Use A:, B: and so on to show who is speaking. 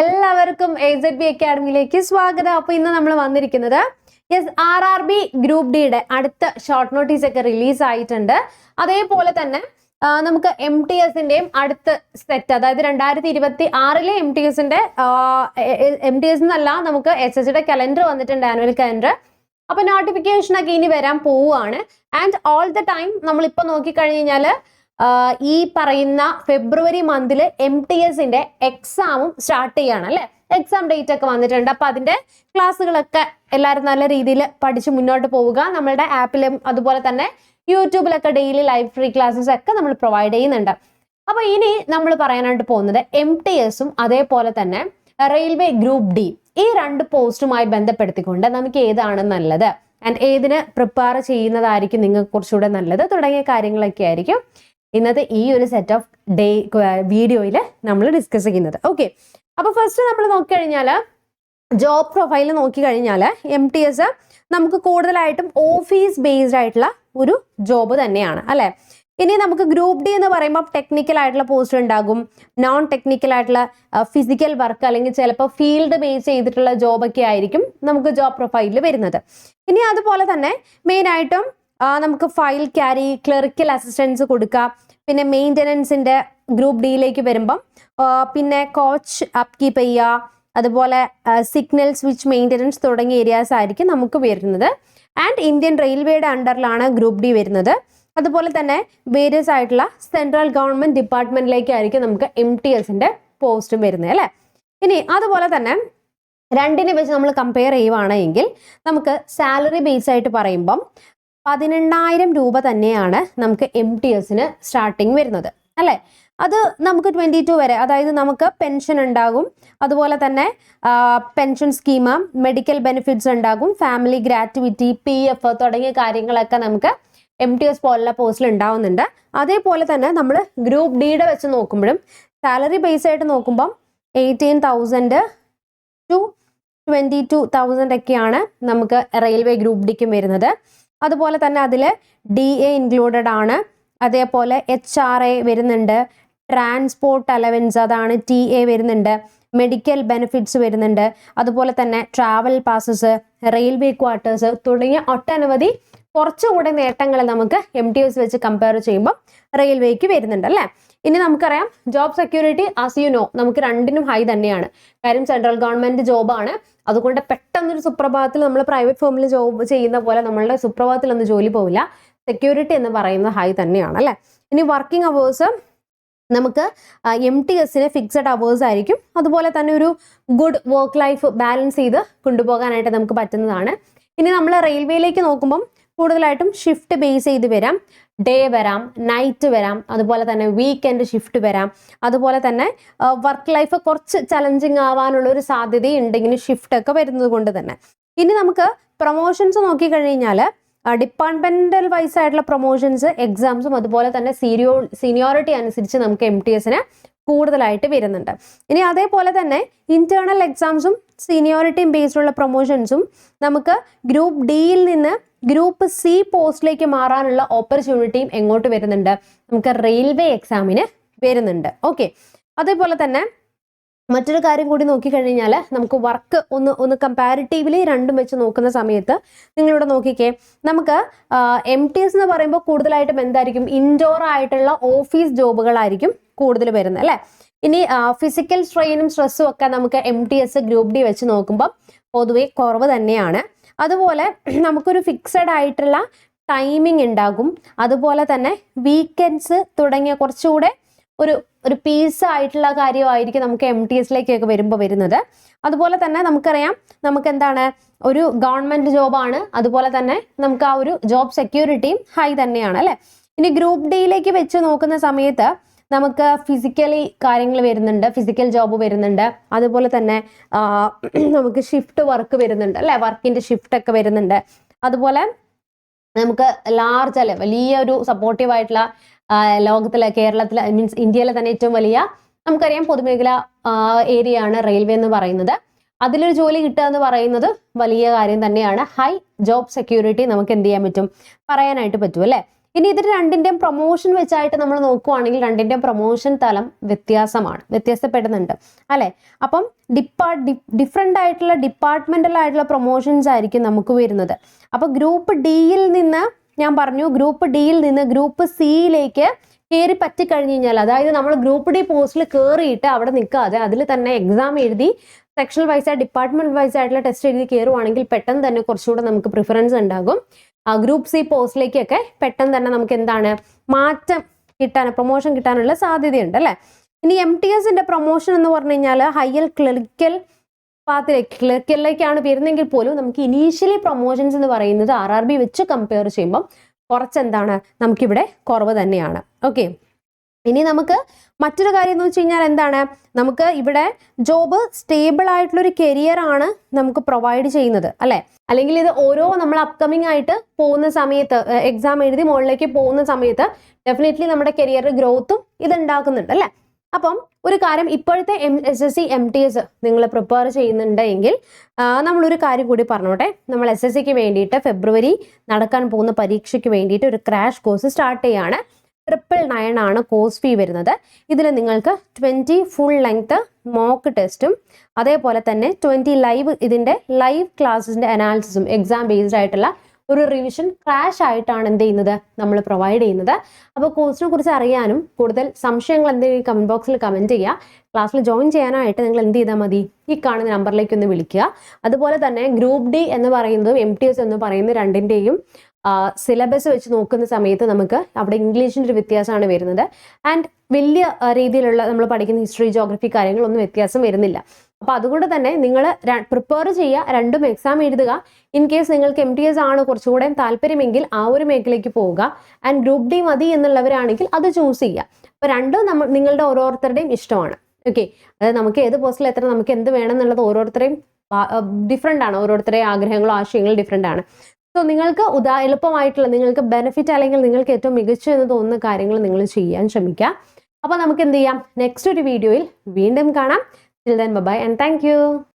A: എല്ലാവർക്കും AZB അക്കാഡമിയിലേക്ക് സ്വാഗതം. അപ്പോൾ ഇന്ന് നമ്മൾ വന്നിരിക്കുന്നത് RRB ഗ്രൂപ്പ് ഡിയുടെ അടുത്ത ഷോർട്ട് നോട്ടീസ് ഒക്കെ റിലീസ് ആയിട്ടുണ്ട്. അതേപോലെ തന്നെ നമുക്ക് MTSന്റെയും അടുത്ത സെറ്റ്, അതായത് 2026 MTS എന്നല്ല, നമുക്ക് SSCയുടെ കലണ്ടർ വന്നിട്ടുണ്ട്, ആനുവൽ കലണ്ടർ. അപ്പൊ നോട്ടിഫിക്കേഷൻ ഒക്കെ ഇനി വരാൻ പോവുകയാണ്. ആൻഡ് ഓൾ ദ ടൈം നമ്മളിപ്പോ നോക്കിക്കഴിഞ്ഞാൽ ഈ പറയുന്ന ഫെബ്രുവരി മന്തിൽ MTSന്റെ എക്സാമും സ്റ്റാർട്ട് ചെയ്യാണ് അല്ലെ. എക്സാം ഡേറ്റ് ഒക്കെ വന്നിട്ടുണ്ട്. അപ്പൊ അതിന്റെ ക്ലാസ്സുകളൊക്കെ എല്ലാവരും നല്ല രീതിയിൽ പഠിച്ച് മുന്നോട്ട് പോവുക. നമ്മളുടെ ആപ്പിലും അതുപോലെ തന്നെ യൂട്യൂബിലൊക്കെ ഡെയിലി ലൈവ് ഫ്രീ ക്ലാസ്സസ് ഒക്കെ നമ്മൾ പ്രൊവൈഡ് ചെയ്യുന്നുണ്ട്. അപ്പൊ ഇനി നമ്മൾ പറയാനായിട്ട് പോകുന്നത് MTSും അതേപോലെ തന്നെ റെയിൽവേ ഗ്രൂപ്പ് ഡി, ഈ രണ്ട് പോസ്റ്റുമായി ബന്ധപ്പെടുത്തിക്കൊണ്ട് നമുക്ക് ഏതാണ് നല്ലത് ആൻഡ് ഏതിന് പ്രിപ്പയർ ചെയ്യുന്നതായിരിക്കും നിങ്ങൾക്ക് കുറച്ചുകൂടെ നല്ലത് തുടങ്ങിയ കാര്യങ്ങളൊക്കെ ആയിരിക്കും ഇന്നത്തെ ഈ ഒരു സെറ്റ് ഓഫ് വീഡിയോയിൽ നമ്മൾ ഡിസ്കസ് ചെയ്യുന്നത്. ഓക്കെ, അപ്പൊ ഫസ്റ്റ് നമ്മൾ നോക്കിക്കഴിഞ്ഞാൽ ജോബ് പ്രൊഫൈൽ നോക്കിക്കഴിഞ്ഞാൽ MTS നമുക്ക് കൂടുതലായിട്ടും ഓഫീസ് ബേസ്ഡ് ആയിട്ടുള്ള ഒരു ജോബ് തന്നെയാണ് അല്ലെ. ഇനി നമുക്ക് ഗ്രൂപ്പ് ഡി എന്ന് പറയുമ്പോൾ ടെക്നിക്കൽ ആയിട്ടുള്ള പോസ്റ്റ് ഉണ്ടാകും, നോൺ ടെക്നിക്കൽ ആയിട്ടുള്ള ഫിസിക്കൽ വർക്ക് അല്ലെങ്കിൽ ചിലപ്പോൾ ഫീൽഡ് ബേസ് ചെയ്തിട്ടുള്ള ജോബൊക്കെ ആയിരിക്കും നമുക്ക് ജോബ് പ്രൊഫൈലിൽ വരുന്നത്. ഇനി അതുപോലെ തന്നെ മെയിൻ ആയിട്ടും നമുക്ക് ഫയൽ ക്യാരി, ക്ലറിക്കൽ അസിസ്റ്റൻസ് കൊടുക്കുക, പിന്നെ മെയിൻ്റനൻസിന്റെ ഗ്രൂപ്പ് ഡിയിലേക്ക് വരുമ്പം പിന്നെ കോച്ച് അപ്കീപ്പ് ചെയ്യുക, അതുപോലെ സിഗ്നൽ സ്വിച്ച് മെയിൻ്റനൻസ് തുടങ്ങിയ ഏരിയാസ് ആയിരിക്കും നമുക്ക് വരുന്നത്. ആൻഡ് ഇന്ത്യൻ റെയിൽവേയുടെ അണ്ടറിലാണ് ഗ്രൂപ്പ് ഡി വരുന്നത്. അതുപോലെ തന്നെ വേരിയസ് ആയിട്ടുള്ള സെൻട്രൽ ഗവൺമെന്റ് ഡിപ്പാർട്ട്മെന്റിലേക്കായിരിക്കും നമുക്ക് MTSന്റെ പോസ്റ്റും വരുന്നത് അല്ലേ. ഇനി അതുപോലെ തന്നെ രണ്ടിനെ വെച്ച് നമ്മൾ കമ്പയർ ചെയ്യുവാണെങ്കിൽ നമുക്ക് സാലറി ബേസ് ആയിട്ട് പറയുമ്പം 18,000 രൂപ തന്നെയാണ് നമുക്ക് MTSന് സ്റ്റാർട്ടിങ് വരുന്നത് അല്ലേ. അത് നമുക്ക് 22 വരെ, അതായത് നമുക്ക് പെൻഷൻ ഉണ്ടാകും, അതുപോലെ തന്നെ പെൻഷൻ സ്കീം, മെഡിക്കൽ ബെനിഫിറ്റ്സ് ഉണ്ടാകും, ഫാമിലി ഗ്രാറ്റുവിറ്റി, PF തുടങ്ങിയ കാര്യങ്ങളൊക്കെ നമുക്ക് MTS പോലുള്ള പോസ്റ്റിൽ ഉണ്ടാവുന്നുണ്ട്. അതേപോലെ തന്നെ നമ്മൾ ഗ്രൂപ്പ് ഡിയുടെ വെച്ച് നോക്കുമ്പോഴും സാലറി ബേസ് ആയിട്ട് നോക്കുമ്പം 18,000 to 22,000 ഒക്കെയാണ് നമുക്ക് റെയിൽവേ ഗ്രൂപ്പ് ഡിക്കും വരുന്നത്. അതുപോലെ തന്നെ അതിൽ DA ഇൻക്ലൂഡഡ് ആണ്, അതേപോലെ HRA വരുന്നുണ്ട്, ട്രാൻസ്പോർട്ട് അലവൻസ് അതാണ് TA വരുന്നുണ്ട്, മെഡിക്കൽ ബെനിഫിറ്റ്സ് വരുന്നുണ്ട്, അതുപോലെ തന്നെ ട്രാവൽ പാസസ്, റെയിൽവേ ക്വാർട്ടേഴ്സ് തുടങ്ങിയ ഒട്ടനവധി കുറച്ചുകൂടെ നേട്ടങ്ങൾ നമുക്ക് MTS വെച്ച് കമ്പയർ ചെയ്യുമ്പോൾ റെയിൽവേക്ക് വരുന്നുണ്ട് അല്ലേ. ഇനി നമുക്കറിയാം job security as you know നമുക്ക് രണ്ടിനും ഹൈ തന്നെയാണ്. കാര്യം സെൻട്രൽ ഗവൺമെന്റ് ജോബാണ്. അതുകൊണ്ട് പെട്ടെന്നൊരു സുപ്രഭാതത്തിൽ നമ്മൾ പ്രൈവറ്റ് ഫേമിൽ ജോബ് ചെയ്യുന്ന പോലെ നമ്മളുടെ സുപ്രഭാതത്തിൽ ഒന്നും ജോലി പോവില്ല. സെക്യൂരിറ്റി എന്ന് പറയുന്നത് ഹൈ തന്നെയാണ് അല്ലേ. ഇനി വർക്കിംഗ് അവേഴ്സ് നമുക്ക് MTSന് ഫിക്സഡ് അവേഴ്സ് ആയിരിക്കും. അതുപോലെ തന്നെ ഒരു ഗുഡ് വർക്ക് ലൈഫ് ബാലൻസ് ചെയ്ത് കൊണ്ടുപോകാനായിട്ട് നമുക്ക് പറ്റുന്നതാണ്. ഇനി നമ്മൾ റെയിൽവേയിലേക്ക് നോക്കുമ്പം കൂടുതലായിട്ടും ഷിഫ്റ്റ് ബേസ് ചെയ്ത് വരാം, ഡേ വരാം, നൈറ്റ് വരാം, അതുപോലെ തന്നെ വീക്കെൻഡ് ഷിഫ്റ്റ് വരാം. അതുപോലെ തന്നെ വർക്ക് ലൈഫ് കുറച്ച് ചലഞ്ചിങ് ആവാനുള്ള ഒരു സാധ്യതയുണ്ട് ഇങ്ങനെ ഷിഫ്റ്റ് ഒക്കെ വരുന്നത് കൊണ്ട് തന്നെ. ഇനി നമുക്ക് പ്രൊമോഷൻസ് നോക്കിക്കഴിഞ്ഞാൽ ഡിപ്പാർട്ട്മെന്റൽ വൈസ് ആയിട്ടുള്ള പ്രൊമോഷൻസ്, എക്സാംസും അതുപോലെ തന്നെ സീനിയോറിറ്റി അനുസരിച്ച് നമുക്ക് MTSന് കൂടുതലായിട്ട് വരുന്നുണ്ട്. ഇനി അതേപോലെ തന്നെ ഇന്റേണൽ എക്സാംസും സീനിയോറിറ്റിയും ബേസ്ഡുള്ള പ്രൊമോഷൻസും നമുക്ക് ഗ്രൂപ്പ് ഡിയിൽ നിന്ന് ഗ്രൂപ്പ് C പോസ്റ്റിലേക്ക് മാറാനുള്ള ഓപ്പർച്യൂണിറ്റിയും എങ്ങോട്ട് വരുന്നുണ്ട്, നമുക്ക് റെയിൽവേ എക്സാമിന് വരുന്നുണ്ട്. ഓക്കെ, അതേപോലെ തന്നെ മറ്റൊരു കാര്യം കൂടി നോക്കിക്കഴിഞ്ഞാൽ നമുക്ക് വർക്ക് ഒന്ന് കമ്പാരിറ്റീവ്ലി രണ്ടും വെച്ച് നോക്കുന്ന സമയത്ത് നിങ്ങളിവിടെ നോക്കിക്കേ, നമുക്ക് MTS എന്ന് പറയുമ്പോൾ കൂടുതലായിട്ടും എന്തായിരിക്കും, ഇൻഡോർ ആയിട്ടുള്ള ഓഫീസ് ജോബുകളായിരിക്കും കൂടുതൽ വരുന്നത് അല്ലേ. ഇനി ഫിസിക്കൽ സ്ട്രെയിനും സ്ട്രെസ്സും ഒക്കെ നമുക്ക് MTS ഗ്രൂപ്പ് ഡി വെച്ച് നോക്കുമ്പോൾ പൊതുവെ കുറവ് തന്നെയാണ്. അതുപോലെ നമുക്കൊരു ഫിക്സഡ് ആയിട്ടുള്ള ടൈമിംഗ് ഉണ്ടാകും, അതുപോലെ തന്നെ വീക്കെൻഡ്സ് തുടങ്ങിയ കുറച്ചുകൂടെ ഒരു പീസ് ആയിട്ടുള്ള കാര്യമായിരിക്കും നമുക്ക് MTSലേക്കൊക്കെ വരുമ്പോൾ വരുന്നത്. അതുപോലെ തന്നെ നമുക്കറിയാം നമുക്ക് എന്താണ് ഒരു ഗവൺമെന്റ് ജോബാണ്, അതുപോലെ തന്നെ നമുക്ക് ആ ഒരു ജോബ് സെക്യൂരിറ്റിയും ഹൈ തന്നെയാണ് അല്ലെ. ഇനി ഗ്രൂപ്പ് ഡിയിലേക്ക് വെച്ച് നോക്കുന്ന സമയത്ത് നമുക്ക് ഫിസിക്കലി കാര്യങ്ങൾ വരുന്നുണ്ട്, ഫിസിക്കൽ ജോബ് വരുന്നുണ്ട്, അതുപോലെ തന്നെ നമുക്ക് ഷിഫ്റ്റ് വർക്ക് വരുന്നുണ്ട് അല്ലെ, വർക്കിന്റെ ഷിഫ്റ്റ് ഒക്കെ വരുന്നുണ്ട്. അതുപോലെ നമുക്ക് ലാർജ് അല്ലെ വലിയൊരു സപ്പോർട്ടീവ് ആയിട്ടുള്ള ലോകത്തിലെ കേരളത്തിലെ മീൻസ് ഇന്ത്യയിലെ തന്നെ ഏറ്റവും വലിയ നമുക്കറിയാം പൊതുമേഖല ഏരിയ ആണ് റെയിൽവേ എന്ന് പറയുന്നത്. അതിലൊരു ജോലി കിട്ടുക എന്ന് പറയുന്നത് വലിയ കാര്യം തന്നെയാണ്. ഹൈ ജോബ് സെക്യൂരിറ്റി നമുക്ക് എന്ത് ചെയ്യാൻ പറ്റും, പറയാനായിട്ട് പറ്റും അല്ലെ. ഇനി ഇത് രണ്ടിന്റെയും പ്രൊമോഷൻ വെച്ചായിട്ട് നമ്മൾ നോക്കുവാണെങ്കിൽ രണ്ടിന്റെയും പ്രൊമോഷൻ തലം വ്യത്യാസപ്പെടുന്നുണ്ട് അല്ലെ. അപ്പം ഡിഫറെന്റ് ആയിട്ടുള്ള ഡിപ്പാർട്ട്മെന്റൽ ആയിട്ടുള്ള പ്രൊമോഷൻസ് ആയിരിക്കും നമുക്ക് വരുന്നത്. അപ്പൊ ഗ്രൂപ്പ് ഡിയിൽ നിന്ന് ഞാൻ പറഞ്ഞു, ഗ്രൂപ്പ് ഡിയിൽ നിന്ന് ഗ്രൂപ്പ് സിയിലേക്ക് കയറി പറ്റിക്കഴിഞ്ഞ് കഴിഞ്ഞാൽ, അതായത് നമ്മൾ ഗ്രൂപ്പ് ഡി പോസ്റ്റിൽ കയറിയിട്ട് അവിടെ നിൽക്കാതെ അതിൽ തന്നെ എക്സാം എഴുതി സെക്ഷണൽ വൈസ് ഡിപ്പാർട്ട്മെന്റ് വൈസ് ആയിട്ടുള്ള ടെസ്റ്റ് എഴുതി കയറുവാണെങ്കിൽ പെട്ടെന്ന് തന്നെ കുറച്ചുകൂടെ നമുക്ക് പ്രിഫറൻസ് ഉണ്ടാകും. ഗ്രൂപ്പ് സി പോസ്റ്റിലേക്കൊക്കെ പെട്ടെന്ന് തന്നെ നമുക്ക് എന്താണ് മാറ്റം പ്രൊമോഷൻ കിട്ടാനുള്ള സാധ്യതയുണ്ട് അല്ലെ. ഇനി MTSന്റെ പ്രൊമോഷൻ എന്ന് പറഞ്ഞു കഴിഞ്ഞാൽ ഹയർ ക്ലറിക്കൽ ക്ലറിക്കലിലേക്കാണ് വരുന്നെങ്കിൽ പോലും നമുക്ക് ഇനീഷ്യലി പ്രൊമോഷൻസ് എന്ന് പറയുന്നത് RRB വെച്ച് കമ്പയർ ചെയ്യുമ്പോൾ കുറച്ചെന്താണ് നമുക്കിവിടെ കുറവ് തന്നെയാണ്. ഓക്കെ, ഇനി നമുക്ക് മറ്റൊരു കാര്യം എന്ന് വെച്ച് കഴിഞ്ഞാൽ എന്താണ്, നമുക്ക് ഇവിടെ ജോബ് സ്റ്റേബിൾ ആയിട്ടുള്ള ഒരു കരിയർ ആണ് നമുക്ക് പ്രൊവൈഡ് ചെയ്യുന്നത് അല്ലെ. അല്ലെങ്കിൽ ഇത് ഓരോ നമ്മൾ അപ്കമിങ് ആയിട്ട് പോകുന്ന സമയത്ത് എക്സാം എഴുതി മുകളിലേക്ക് പോകുന്ന സമയത്ത് ഡെഫിനറ്റ്ലി നമ്മുടെ കരിയർ ഗ്രോത്തും ഇത് ഉണ്ടാക്കുന്നുണ്ട് അല്ലെ. അപ്പം ഒരു കാര്യം, ഇപ്പോഴത്തെ SSC MTS നിങ്ങൾ പ്രിപ്പയർ ചെയ്യുന്നുണ്ടെങ്കിൽ നമ്മളൊരു കാര്യം കൂടി പറഞ്ഞോട്ടെ. നമ്മൾ SSCക്ക് വേണ്ടിയിട്ട് ഫെബ്രുവരി നടക്കാൻ പോകുന്ന പരീക്ഷയ്ക്ക് വേണ്ടിയിട്ട് ഒരു ക്രാഷ് കോഴ്സ് സ്റ്റാർട്ട് ചെയ്യാണ്. 999 ആണ് കോഴ്സ് ഫീ വരുന്നത്. ഇതിൽ നിങ്ങൾക്ക് 20 ഫുൾ ലെങ്ത് മോക്ക് ടെസ്റ്റും അതേപോലെ തന്നെ 20 ഇതിന്റെ ലൈവ് ക്ലാസ്സിന്റെ അനാലിസിസും എക്സാം ബേസ്ഡ് ആയിട്ടുള്ള ഒരു റിവിഷൻ ക്രാഷ് ആയിട്ടാണ് എന്ത് ചെയ്യുന്നത് നമ്മൾ പ്രൊവൈഡ് ചെയ്യുന്നത്. അപ്പോൾ കോഴ്സിനെ കുറിച്ച് അറിയാനും കൂടുതൽ സംശയങ്ങൾ എന്തെങ്കിലും കമന്റ് ബോക്സിൽ കമന്റ് ചെയ്യുക. ക്ലാസ്സിൽ ജോയിൻ ചെയ്യാനായിട്ട് നിങ്ങൾ എന്ത് ചെയ്താൽ മതി, ഈ കാണുന്ന നമ്പറിലേക്ക് ഒന്ന് വിളിക്കുക. അതുപോലെ തന്നെ ഗ്രൂപ്പ് ഡി എന്ന് പറയുന്നതും MTS എന്ന് പറയുന്ന രണ്ടിന്റെയും സിലബസ് വെച്ച് നോക്കുന്ന സമയത്ത് നമുക്ക് അവിടെ ഇംഗ്ലീഷിൻ്റെ ഒരു വ്യത്യാസമാണ് വരുന്നത്. ആൻഡ് വലിയ രീതിയിലുള്ള നമ്മൾ പഠിക്കുന്ന ഹിസ്റ്ററി ജോഗ്രഫി കാര്യങ്ങളൊന്നും വ്യത്യാസം വരുന്നില്ല. അപ്പോൾ അതുകൊണ്ട് തന്നെ നിങ്ങൾ പ്രിപ്പയർ ചെയ്യുക, രണ്ടും എക്സാം എഴുതുക. ഇൻ കേസ് നിങ്ങൾക്ക് MTS ആണ് കുറച്ചുകൂടെ താല്പര്യമെങ്കിൽ ആ ഒരു മേഖലയ്ക്ക് പോവുക. ആൻഡ് ഗ്രൂപ്പ് ഡി മതി എന്നുള്ളവരാണെങ്കിൽ അത് ചൂസ് ചെയ്യുക. അപ്പോൾ രണ്ടും നിങ്ങളുടെ ഓരോരുത്തരുടെയും ഇഷ്ടമാണ്. ഓക്കെ, അതായത് നമുക്ക് ഏത് പോസ്റ്റിൽ എത്ര നമുക്ക് എന്ത് വേണം എന്നുള്ളത് ഓരോരുത്തരെയും ഡിഫറെൻ്റ് ആണ്. ഓരോരുത്തരുടെയും ആഗ്രഹങ്ങളും ആശയങ്ങളും ഡിഫറെൻ്റ് ആണ്. സോ നിങ്ങൾക്ക് എളുപ്പമായിട്ടുള്ള, നിങ്ങൾക്ക് ബെനിഫിറ്റ് അല്ലെങ്കിൽ നിങ്ങൾക്ക് ഏറ്റവും മികച്ച എന്ന് തോന്നുന്ന കാര്യങ്ങൾ നിങ്ങൾ ചെയ്യാൻ ശ്രമിക്കുക. അപ്പോൾ നമുക്ക് എന്ത് ചെയ്യാം, നെക്സ്റ്റ് ഒരു വീഡിയോയിൽ വീണ്ടും കാണാം. Till then, bye bye and thank you.